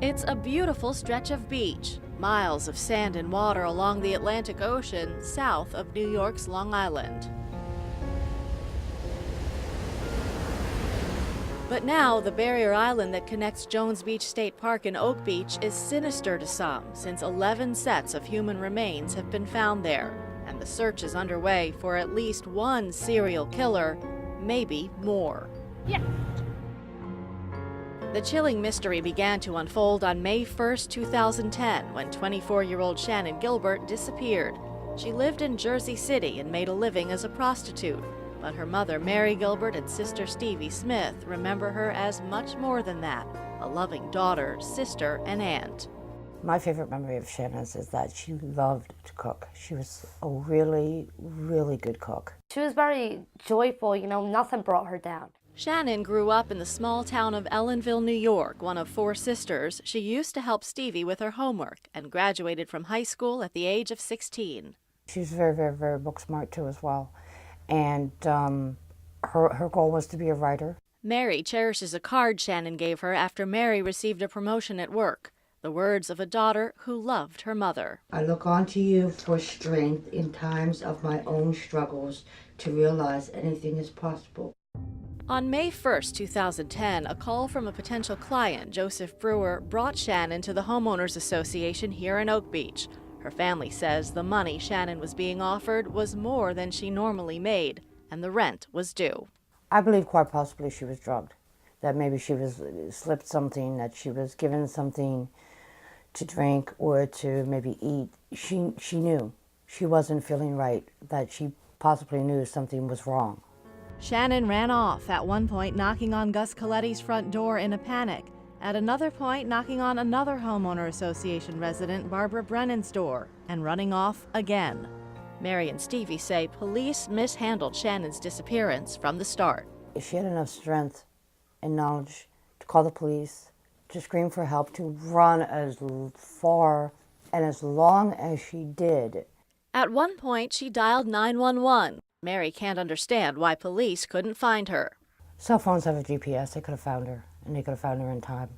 It's a beautiful stretch of beach, miles of sand and water along the Atlantic Ocean south of New York's Long Island. But now, the barrier island that connects Jones Beach State Park and Oak Beach is sinister to some, since 11 sets of human remains have been found there, and the search is underway for at least one serial killer, maybe more. Yeah. The chilling mystery began to unfold on May 1, 2010, when 24-year-old Shannon Gilbert disappeared. She lived in Jersey City and made a living as a prostitute, but her mother, Mary Gilbert, and sister Stevie Smith remember her as much more than that, a loving daughter, sister, and aunt. My favorite memory of Shannon's is that she loved to cook. She was a really, really good cook. She was very joyful, nothing brought her down. Shannon grew up in the small town of Ellenville, New York, one of 4 sisters. She used to help Stevie with her homework and graduated from high school at the age of 16. She was very, very, very book smart too as well. And her goal was to be a writer. Mary cherishes a card Shannon gave her after Mary received a promotion at work. The words of a daughter who loved her mother. I look on to you for strength in times of my own struggles to realize anything is possible. On May 1, 2010, a call from a potential client, Joseph Brewer, brought Shannon to the Homeowners Association here in Oak Beach. Her family says the money Shannon was being offered was more than she normally made, and the rent was due. I believe quite possibly she was drugged, that maybe she was slipped something, that she was given something to drink or to maybe eat. She knew she wasn't feeling right, that she possibly knew something was wrong. Shannon ran off, at one point knocking on Gus Coletti's front door in a panic, at another point knocking on another homeowner association resident, Barbara Brennan's door, and running off again. Mary and Stevie say police mishandled Shannon's disappearance from the start. If she had enough strength and knowledge to call the police, to scream for help, to run as far and as long as she did. At one point, she dialed 911. Mary can't understand why police couldn't find her. Cell phones have a GPS. They could have found her, and they could have found her in time.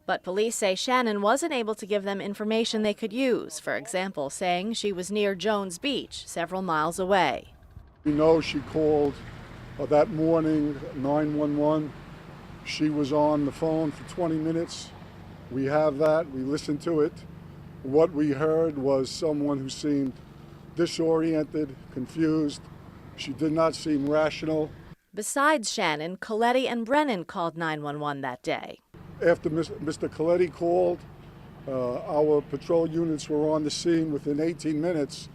But police say Shannon wasn't able to give them information they could use, for example, saying she was near Jones Beach, several miles away. We know she called that morning, 911. She was on the phone for 20 minutes. We have that. We listened to it. What we heard was someone who seemed disoriented, confused. She did not seem rational. Besides Shannon, Coletti and Brennan called 911 that day. After Mr. Coletti called, our patrol units were on the scene within 18 minutes,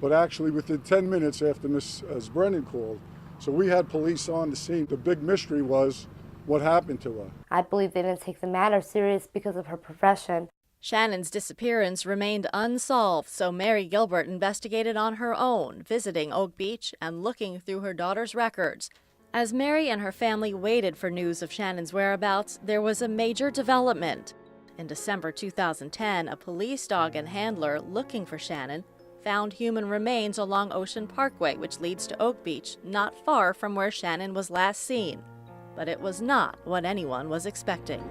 but actually within 10 minutes after Ms. Brennan called. So we had police on the scene. The big mystery was what happened to her. I believe they didn't take the matter serious because of her profession. Shannon's disappearance remained unsolved, so Mary Gilbert investigated on her own, visiting Oak Beach and looking through her daughter's records. As Mary and her family waited for news of Shannon's whereabouts, there was a major development. In December 2010, a police dog and handler looking for Shannon found human remains along Ocean Parkway, which leads to Oak Beach, not far from where Shannon was last seen. But it was not what anyone was expecting.